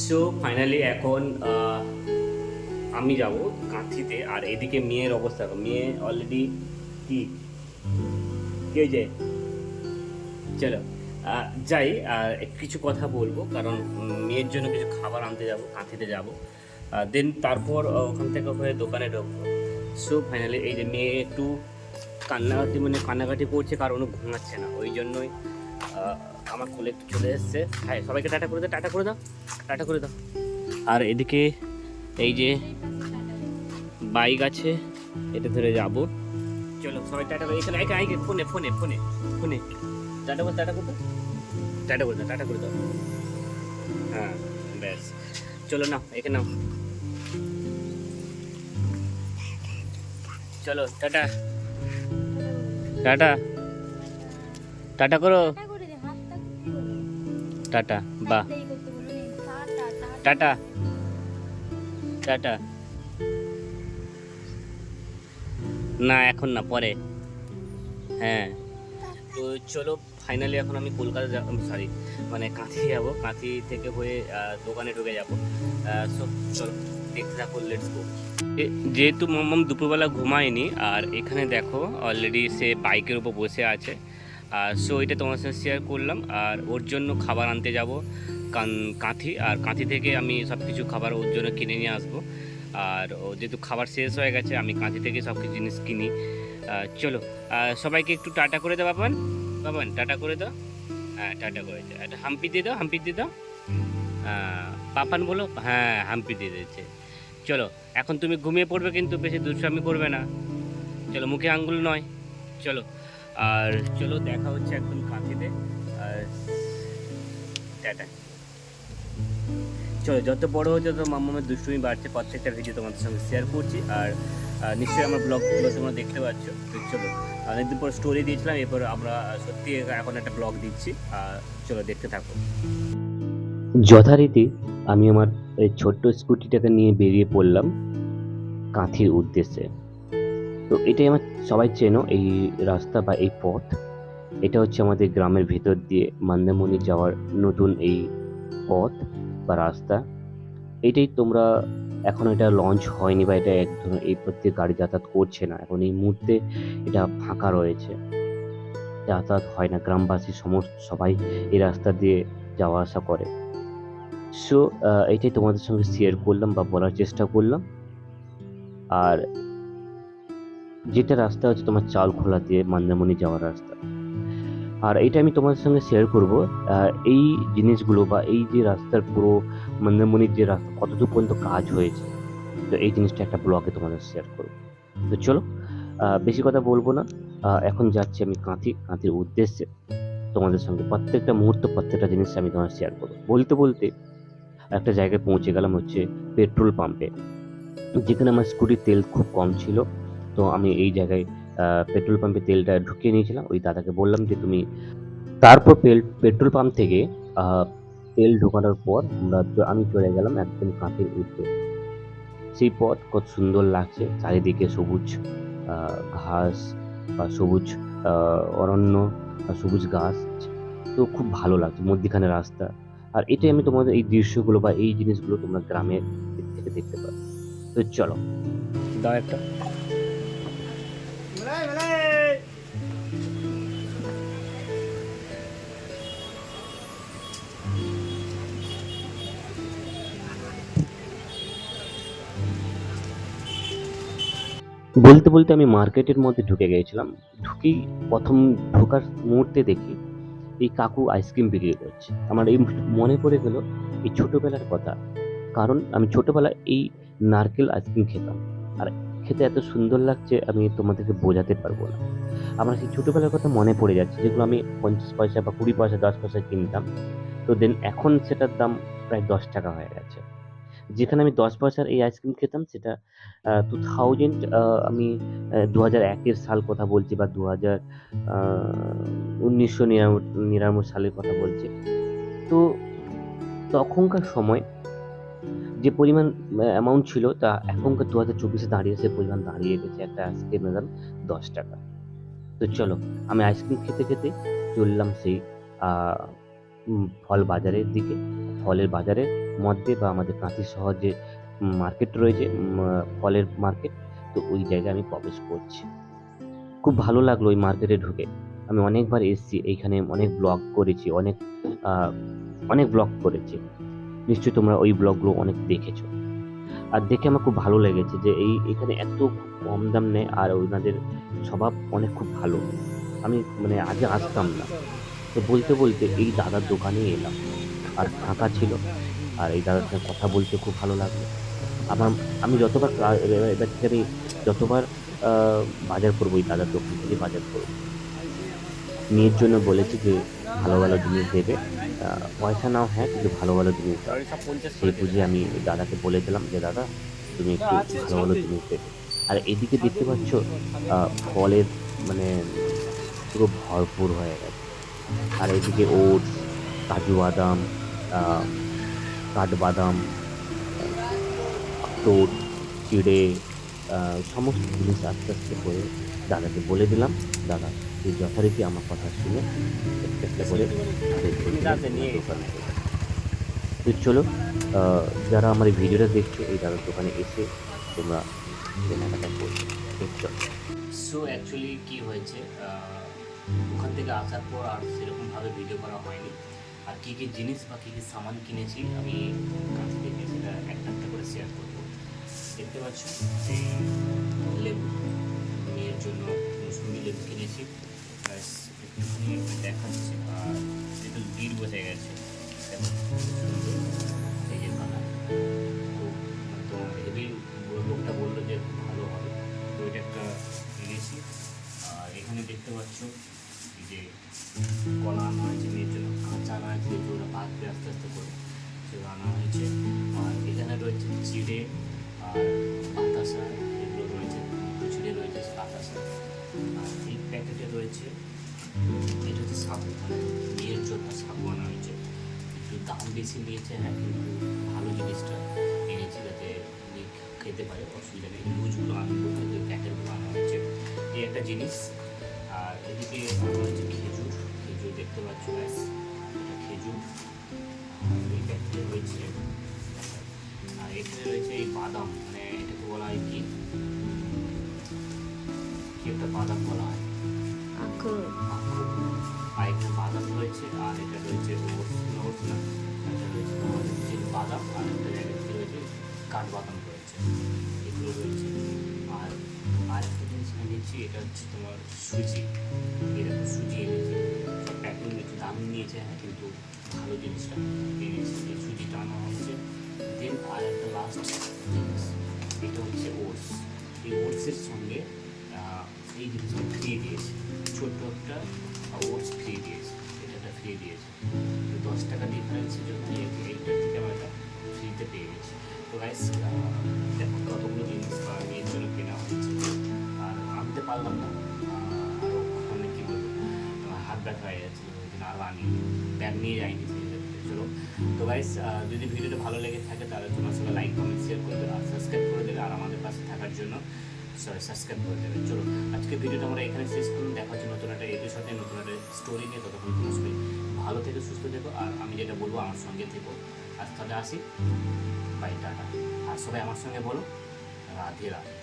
So finally এখন আমি যাব কাঁথিতে। আর এদিকে মেয়ের অবস্থা, মেয়ে অলরেডি কি কি হয়েছে, চলো যাই। আর কিছু কথা বলবো, কারণ মেয়ের জন্য কিছু খাবার আনতে যাব, কাঁথিতে যাব। দেন তারপর ওখান থেকে হয়ে দোকানে ঢুকবো। সো ফাইনালি এই যে মেয়ে একটু কান্নাকাটি, মানে কান্নাকাটি করছে, কারণ ও ঘুমাচ্ছে না, ওই জন্যই আমার কোলে একটু চলে এসছে। হ্যাঁ, সবাইকে টাটা করে দাও, টাটা করে দাও, টাটা করে দাও। আর এদিকে এই যে বাইক আছে, এটা ধরে যাব। চলো সবাই টাটা করে, এখানে এখানে ফোনে ফোনে ফোনে ফোনে টাটা করে, টাটা করে দাও, টাটা করে দাও, টাটা করে দাও। হ্যাঁ ব্যাস, চলো নাও, এখানে নাও, চলো টাটা, টাটা, টাটা করো, টাটা, বাহ, টাটা, টাটা। না এখন না, পরে। হ্যাঁ, তো চলো ফাইনালি এখন আমি কলকাতা যাব, সরি মানে কাঁথি যাব, কাঁথি থেকে হয়ে দোকানে ঢুকে যাব। সো চলো দেখতে থাকো, লেটস গো। যেহেতু মাম্মাম দুপুরবেলা ঘুমায়নি, আর এখানে দেখো অলরেডি সে বাইকের উপর বসে আছে। সো এটা তোমার সাথে শেয়ার করলাম। আর ওর জন্য খাবার আনতে যাব কাঁথি, আর কাঁথি থেকে আমি সব কিছু খাবার ওর জন্য কিনে নিয়ে আসবো। আর ও যেহেতু খাবার শেষ হয়ে গেছে, আমি কাঁথি থেকে সব কিছু জিনিস কিনি। চলো সবাইকে একটু টাটা করে দাও বাবান, বাবান টাটা করে দাও। হ্যাঁ টাটা করে দাও, একটা হাম্পি দিয়ে দাও, হাম্পি দিয়ে দাও। পাপান বলো, হ্যাঁ হাম্পি দিয়ে দিয়েছে। চলো এখন তুমি ঘুমিয়ে পড়বে, কিন্তু বেশি দুষ্টামি করবে না, চলো মুখে আঙ্গুল নয়। চলো, আর চলো দেখা হচ্ছে একদম কাঁথিতে। আর টাটা। চলো, যত বড় হচ্ছে তত মাম্মামের দুষ্টুমি বাড়ছে, প্রত্যেকটা ভিডিও তোমাদের সঙ্গে শেয়ার করছি। আর নিশ্চয়ই আমার ব্লগগুলো তোমরা দেখতে পাচ্ছ। তো চলো, অনেকদিন পর স্টোরি দিয়েছিলাম, এরপর আমরা সত্যি এখন একটা ব্লগ দিচ্ছি। চলো দেখতে থাকো। যথারীতি আমি আমার এই ছোট্ট স্কুটিটাকে নিয়ে বেরিয়ে পড়লাম কাঁথির উদ্দেশ্যে। তো এটাই আমার, সবাই চেনো এই রাস্তা বা এই পথ। এটা হচ্ছে আমাদের গ্রামের ভেতর দিয়ে মন্দারমণি যাওয়ার নতুন এই পথ বা রাস্তা। এটাই তোমরা, এখন এটা লঞ্চ হয়নি বা এটা এক ধরনের এই প্রত্যেক গাড়ি যাতায়াত করছে না, এখন এই মুহূর্তে এটা ফাঁকা রয়েছে, যাতায়াত হয় না, গ্রামবাসী সমস্ত সবাই এই রাস্তা দিয়ে যাওয়া আসা করে। সো এটাই তোমাদের সঙ্গে শেয়ার করলাম বা বলার চেষ্টা করলাম। আর যেটা রাস্তা হচ্ছে তোমার চালখোলা দিয়ে মন্দারমণি যাওয়ার রাস্তা। আর এটা আমি তোমাদের সঙ্গে শেয়ার করব এই জিনিসগুলো, বা এই যে রাস্তার পুরো মন্দারমণির যে রাস্তা কতদূর পর্যন্ত কাজ হয়েছে। তো এই জিনিসটা একটা ব্লগে তোমাদের শেয়ার করব। তো চলো, বেশি কথা বলবো না। এখন যাচ্ছি আমি কাঁথির উদ্দেশ্যে। তোমাদের সঙ্গে প্রত্যেকটা মুহূর্ত, প্রত্যেকটা জিনিস আমি তোমার শেয়ার করবো। বলতে বলতে একটা জায়গায় পৌঁছে গেলাম, হচ্ছে পেট্রোল পাম্পে, যেখানে আমার স্কুটির তেল খুব কম ছিল। তো আমি এই জায়গায় পেট্রোল পাম্পে তেলটা ঢুকিয়ে নিয়েছিলাম, ওই দাদাকে বললাম যে তুমি, তারপর পেট্রোল পাম্প থেকে তেল ঢোকানোর পর আমি চলে গেলাম একদম কাঁথির উদ্দেশ্যে। সেই পথ কত সুন্দর লাগছে, চারিদিকে সবুজ ঘাস বা সবুজ অরণ্য বা সবুজ গাছ। তো খুব ভালো লাগছে, মধ্যিখানে রাস্তা। আর এটাই আমি তোমাদের এই দৃশ্যগুলো বা এই জিনিসগুলো তোমরা গ্রামের দিক থেকে দেখতে পাবে। তো চলো, দাও একটা। বলতে বলতে আমি মার্কেটের মধ্যে ঢুকে গিয়েছিলাম। ঢুকেই প্রথম ঢোকার মুহূর্তে দেখি এই কাকু আইসক্রিম বিক্রি করছে। আমার এই মনে পড়ে গেল এই ছোটবেলার কথা। কারণ আমি ছোটবেলায় এই নারকেল আইসক্রিম খেতাম। আর খেতে এত সুন্দর লাগছে, আমি তোমাদেরকে বোঝাতে পারবো না। আমার সেই ছোটবেলার কথা মনে পড়ে যাচ্ছে, যেগুলো আমি ৫০ পয়সা বা ২০ পয়সা ১০ পয়সায় কিনতাম। তো দেন এখন সেটার দাম প্রায় ৳১০ হয়ে গেছে। যেখানে আমি ১০ পয়সার এই আইসক্রিম খেতাম, সেটা 2000, আমি ২০০১ এর সাল কথা বলছি, বা ১৯৯৯ সালের কথা বলছি। তো তখনকার সময় যে পরিমাণ অ্যামাউন্ট ছিল, তা এখনকার ২০২৪ এ দাঁড়িয়ে সে পরিমাণ দাঁড়িয়ে গেছে একটা আইসক্রিমের দাম ৳১০। তো চলো, আমি আইসক্রিম খেতে, খেতে চললাম সেই আ ফল বাজারের দিকে। ফলের বাজারে মধ্যে বা আমাদের কাঁথি শহর যে মার্কেট রয়েছে, ফলের মার্কেট, তো ওই জায়গায় আমি প্রবেশ করছি। খুব ভালো লাগলো ওই মার্কেটে ঢুকে। আমি অনেকবার এসেছি এইখানে, অনেক ব্লগ করেছি, আহ, অনেক ব্লগ করেছি। নিশ্চয়ই তোমরা ওই ব্লগগুলো অনেক দেখেছো। আর দেখে আমার খুব ভালো লেগেছে যে এখানে এত খুব কম দাম নেয়, আর ওনাদের স্বভাব অনেক খুব ভালো। আমি মানে আগে আসতাম না, তো বলতে বলতে এই দাদার দোকানেই এলাম, আর ফাঁকা ছিল, আর এই দাদার সঙ্গে কথা বলতে খুব ভালো লাগলো আমার। আমি যতবার এবার থেকে আমি যতবার বাজার করবো, এই দাদার দোকান থেকে বাজার করবো। মেয়ের জন্য বলেছি যে ভালো ভালো জিনিস দেবে, পয়সা নাও হ্যাঁ, কিন্তু ভালো ভালো জিনিস দাও। সেই বুঝে আমি ওই দাদাকে বলে দিলাম যে দাদা, তুমি একটু ভালো ভালো জিনিস দেবে। আর এদিকে দেখতে পাচ্ছ ফলের মানে পুরো ভরপুর হয়ে গেছে। আর এদিকে ওটস, কাজু বাদাম, আহ কাঠবাদাম, আখরোট, চিড়ে, সমস্ত জিনিস আস্তে আস্তে করে দাদাকে বলে দিলাম। দাদা তুই যথারীতি আমার কথা শুনে একটা একটা করে বের করে দিলেন ওনার দোকান থেকে। তো চলো, আহ, যারা আমার এই ভিডিওটা দেখছো, এই দাদার দোকানে এসে তোমরা কেনাকাটা করবে। ঠিক চলো। সো অ্যাকচুয়ালি কি হয়েছে, ওখান থেকে আসার পর আর সেরকমভাবে ভিডিও করা হয়নি। আর কী কী জিনিস বা কী কী সামান কিনেছি আমি কাছ থেকে সেটা একটা একটা করে শেয়ার করবো। দেখতে পাচ্ছ এই লেবু, মেয়ের জন্য মৌসুমি লেবু কিনেছি। ব্যাস একটুখানি দেখাচ্ছে, আর একটু ভিড় বোঝা গেছে। দেখো সুন্দর এই যে কালার, তো তো হেভি, লোকটা বললো যে খুব ভালো হবে, তো এটা একটা এনেছি। আর এখানে দেখতে পাচ্ছ এই যে কলা আনা হয়েছে মেয়ের জন্য, কাঁচা আনা হয়েছে যেহেতু ওরা পাকবে আস্তে আস্তে করে, সেগুলো আনা হয়েছে। আর এখানে রয়েছে চিড়ে আর বাতাসা, এগুলো রয়েছে, চিড়ে রয়েছে, বাতাসা। আর এই প্যাকেটে রয়েছে, এটা হচ্ছে সাবু, মানে মেয়ের জন্য সাবু আনা হয়েছে। একটু দাম বেশি নিয়েছে হ্যাঁ, কিন্তু ভালো জিনিসটা এনেছি যাতে মেয়ে খেতে পারে, অসুবিধা নেই। লুজগুলো আনবো না, যে প্যাকেটগুলো আনা হয়েছে, এই একটা জিনিস। আর এদিকে আনা হয়েছে খেজুর, খেজুর দেখতে পাচ্ছ ব্যাস, এটা খেজুর। আর এই প্যাকেটে রয়েছে, আর এখানে রয়েছে এই বাদাম, মানে এটাকে বলা হয় কি, কি একটা বাদাম বলা হয়, আখরোট। আখরোট। আর এখানে বাদাম রয়েছে, আর এটা রয়েছে ওটস, ওটস না, এটা রয়েছে তোমার হচ্ছে বাদাম, আর একটা জায়গায় কি রয়েছে কাঠবাদাম রয়েছে, এগুলো রয়েছে। আর আরেকটা জিনিস এনেছি, এটা হচ্ছে তোমার সুজি, এরকম সুজি এনেছি। প্যাকিং একটু দাম নিয়েছে হ্যাঁ, কিন্তু ভালো জিনিসটা এনেছি, এই সুজিটা আনা হয়েছে। দেন আর একটা লাস্ট জিনিস, এটা হচ্ছে ওটস। এই ওটসের সঙ্গে এই জিনিসটা ফ্রি দিয়েছে, ছোট্ট একটা ওটস ফ্রি দিয়েছে, এটা ফ্রি দিয়েছে। তো 10 টাকা ডিফারেন্সের জন্য এইটার থেকে আমরা এটা ফ্রিতে পেয়ে গেছি। তো গাইস দেখো কতগুলো জিনিস বা মেয়ের জন্য কেনা হচ্ছে। আর আনতে পারলাম না, আরও মানে কী বলবো, হাত ব্যথা হয়ে যাচ্ছিলো, ওই জন্য আরও আনি, ব্যাগ নিয়ে যাইনি সেই ক্ষেত্রে। চলো, তো গাইস যদি ভিডিওটা ভালো লেগে থাকে তাহলে তোমার সঙ্গে লাইক কমেন্ট শেয়ার করে দেবে, আর সাবস্ক্রাইব করে দেবে, আর আমাদের পাশে থাকার জন্য সাবস্ক্রাইব করে দেবে। চলো, আজকে ভিডিওটা আমরা এখানে শেষ করুন, দেখা হচ্ছে নতুন একটা এপিসোডে, নতুন একটা স্টোরি নিয়ে। ততক্ষণ তোমার সবাই ভালো থেকে সুস্থ থেকো, আর আমি যেটা বলবো আমার সঙ্গে থেকো। আজ তাহলে আসি, বাই, টাটা। আর সবাই আমার সঙ্গে বলো রাধে রাধে।